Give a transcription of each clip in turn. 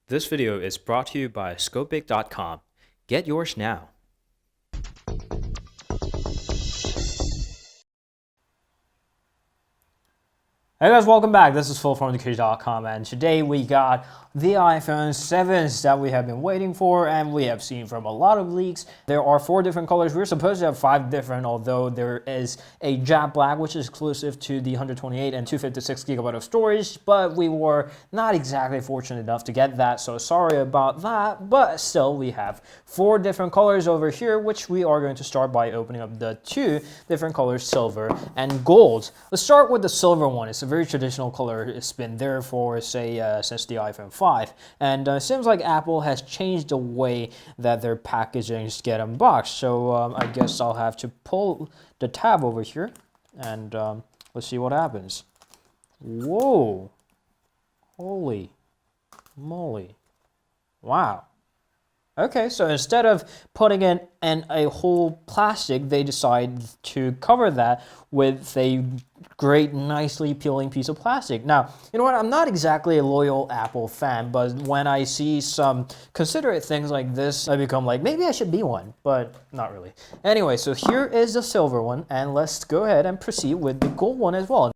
This video is brought to you by Scopic.com. Get yours now. Hey guys, welcome back. This is Phil from TheCage.com, and today we got the iPhone 7s that we have been waiting for and we have seen from a lot of leaks. There are 4 different colors. We're supposed to have 5 different, although there is a jet black which is exclusive to the 128 and 256 gigabyte of storage, but we were not exactly fortunate enough to get that, so sorry about that. But still, we have 4 different colors over here, which we are going to start by opening up the 2 different colors, silver and gold. Let's start with the silver one. It's a very traditional color. It's been there for, say, since the iPhone 5. And it seems like Apple has changed the way that their packagings get unboxed. So I guess I'll have to pull the tab over here and let's see what happens. Whoa. Holy moly. Wow. Okay, so instead of putting it in a whole plastic, they decide to cover that with a great, nicely peeling piece of plastic. Now, you know what? I'm not exactly a loyal Apple fan, but when I see some considerate things like this, I become like, maybe I should be one, but not really. Anyway, so here is the silver one, and let's go ahead and proceed with the gold one as well.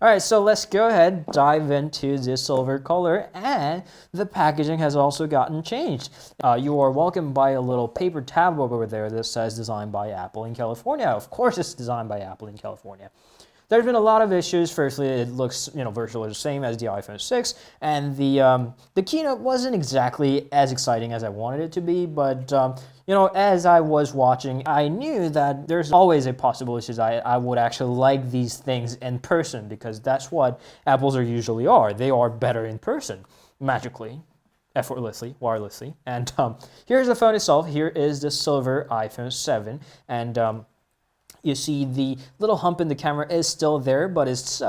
Alright, so let's go ahead, dive into this silver color, and the packaging has also gotten changed. You are welcomed by a little paper tab over there that says designed by Apple in California. Of course it's designed by Apple in California. There's been a lot of issues. Firstly, it looks, virtually the same as the iPhone 6, and the keynote wasn't exactly as exciting as I wanted it to be, but as I was watching, I knew that there's always a possibility that I would actually like these things in person, because that's what Apples usually are. They are better in person, magically, effortlessly, wirelessly. And here's the phone itself. Here is the silver iPhone 7, and you see the little hump in the camera is still there, but it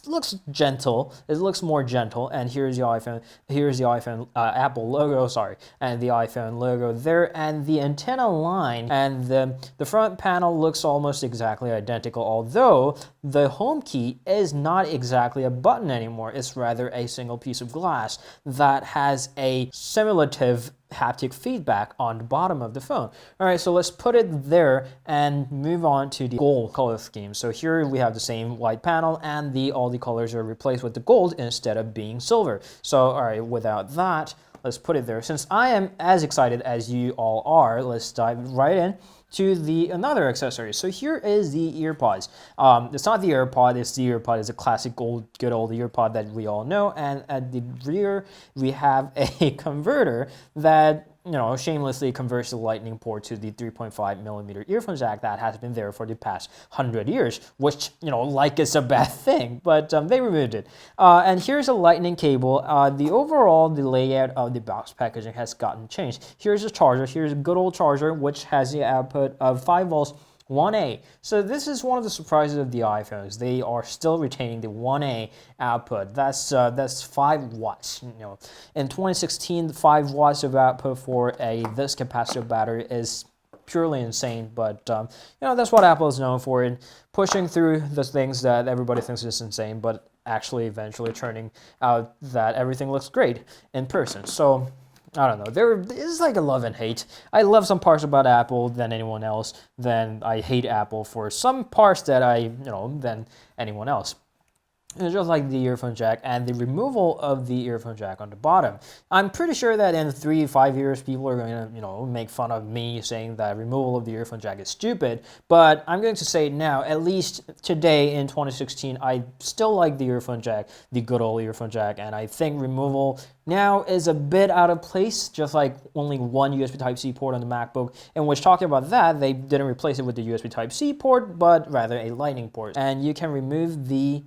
looks gentle. It looks more gentle. And here's the iPhone. Here's the iPhone Apple logo. Sorry, and the iPhone logo there, and the antenna line, and the front panel looks almost exactly identical. Although the home key is not exactly a button anymore. It's rather a single piece of glass that has a simulative haptic feedback on the bottom of the phone. All right, so let's put it there and move on to the gold color scheme. So here we have the same white panel, and all the colors are replaced with the gold instead of being silver. So all right, without that, let's put it there. Since I am as excited as you all are, let's dive right in to another accessory. So here is the Earpods. It's not the AirPod, it's the Earpod. It's a classic good old Earpod that we all know. And at the rear, we have a converter that shamelessly converts the lightning port to the 3.5mm earphone jack that has been there for the past 100 years, which, like it's a bad thing, but they removed it. And here's a lightning cable. The layout of the box packaging has gotten changed. Here's a charger. Here's a good old charger, which has the output of 5 volts 1A. So this is one of the surprises of the iPhones. They are still retaining the 1A output. That's 5 watts. In 2016, 5 watts of output for this capacitive battery is purely insane. But that's what Apple is known for, in pushing through the things that everybody thinks is insane, but actually eventually turning out that everything looks great in person. So I don't know. There is like a love and hate. I love some parts about Apple than anyone else. Then I hate Apple for some parts that than anyone else. It's just like the earphone jack and the removal of the earphone jack on the bottom. I'm pretty sure that in 3-5 years, people are going to, make fun of me saying that removal of the earphone jack is stupid. But I'm going to say now, at least today in 2016, I still like the earphone jack, the good old earphone jack. And I think removal now is a bit out of place, just like only one USB Type-C port on the MacBook, in which, talking about that, they didn't replace it with the USB Type-C port, but rather a Lightning port. And you can remove the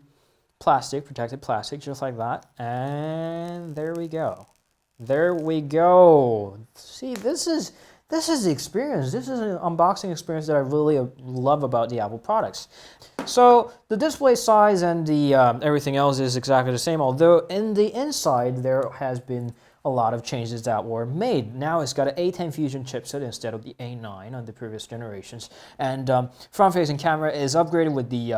protected plastic, just like that, and there we go. See, this is the experience. This is an unboxing experience that I really love about the Apple products. So the display size and the everything else is exactly the same, although in the inside there has been a lot of changes that were made. Now it's got an A10 Fusion chipset instead of the A9 on the previous generations, and front-facing camera is upgraded with the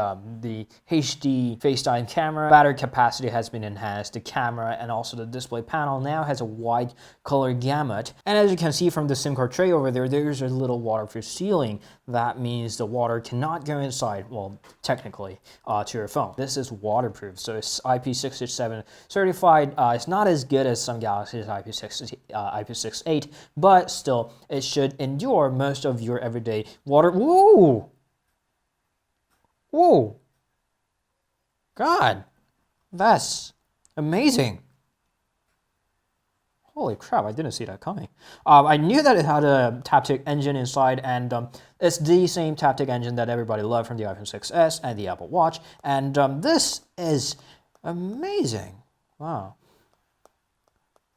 HD FaceTime camera. Battery capacity has been enhanced. The camera and also the display panel now has a wide color gamut, and as you can see from the SIM card tray over there, there's a little waterproof sealing. That means the water cannot go inside, well, technically, to your phone. This is waterproof, so it's IP67 certified. It's not as good as some Galaxy's IP68, but still, it should endure most of your everyday water. Whoa! Whoa! God, that's amazing. Holy crap, I didn't see that coming. I knew that it had a Taptic engine inside, and it's the same Taptic engine that everybody loved from the iPhone 6s and the Apple Watch, and this is amazing. Wow.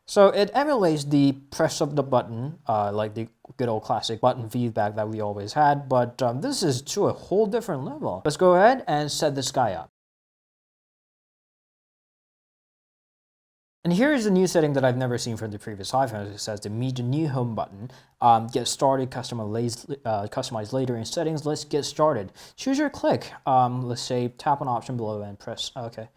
So it emulates the press of the button, like the good old classic button feedback that we always had, but this is to a whole different level. Let's go ahead and set this guy up. And here is a new setting that I've never seen from the previous iPhones. It says to meet the new home button. Get started, customize later in settings. Let's get started. Choose your click. Let's say tap on option below and press. Okay.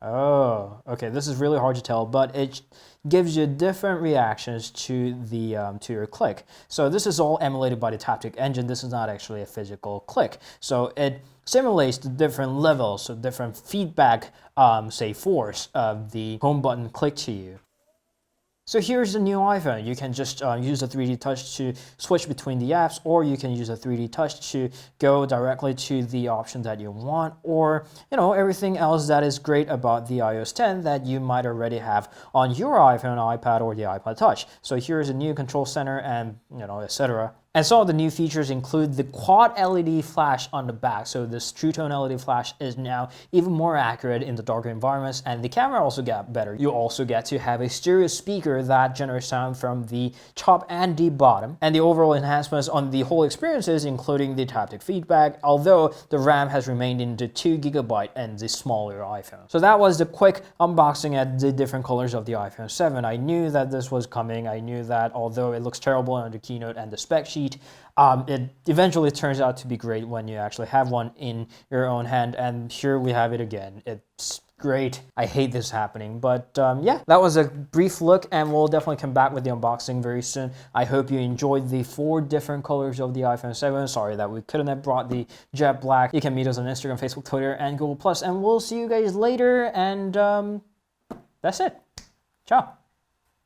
Oh, okay. This is really hard to tell, but it gives you different reactions to the to your click. So this is all emulated by the Taptic engine. This is not actually a physical click. So it simulates the different levels, so different feedback, say force of the home button click to you. So here's the new iPhone. You can just use the 3D touch to switch between the apps, or you can use a 3D touch to go directly to the option that you want, or everything else that is great about the iOS 10 that you might already have on your iPhone, iPad, or the iPod Touch. So here's a new control center, and etc. And some of the new features include the quad LED flash on the back. So this True Tone LED flash is now even more accurate in the darker environments, and the camera also got better. You also get to have a stereo speaker that generates sound from the top and the bottom. And the overall enhancements on the whole experiences, including the Taptic feedback, although the RAM has remained in the 2GB and the smaller iPhone. So that was the quick unboxing at the different colors of the iPhone 7. I knew that this was coming. I knew that although it looks terrible on the keynote and the spec sheet, it eventually turns out to be great when you actually have one in your own hand, and here we have it again. It's great. I hate this happening, but yeah, that was a brief look, and we'll definitely come back with the unboxing very soon. I hope you enjoyed the 4 different colors of the iPhone 7. Sorry that we couldn't have brought the jet black. You can meet us on Instagram, Facebook, Twitter, and Google+, and we'll see you guys later, and that's it. Ciao.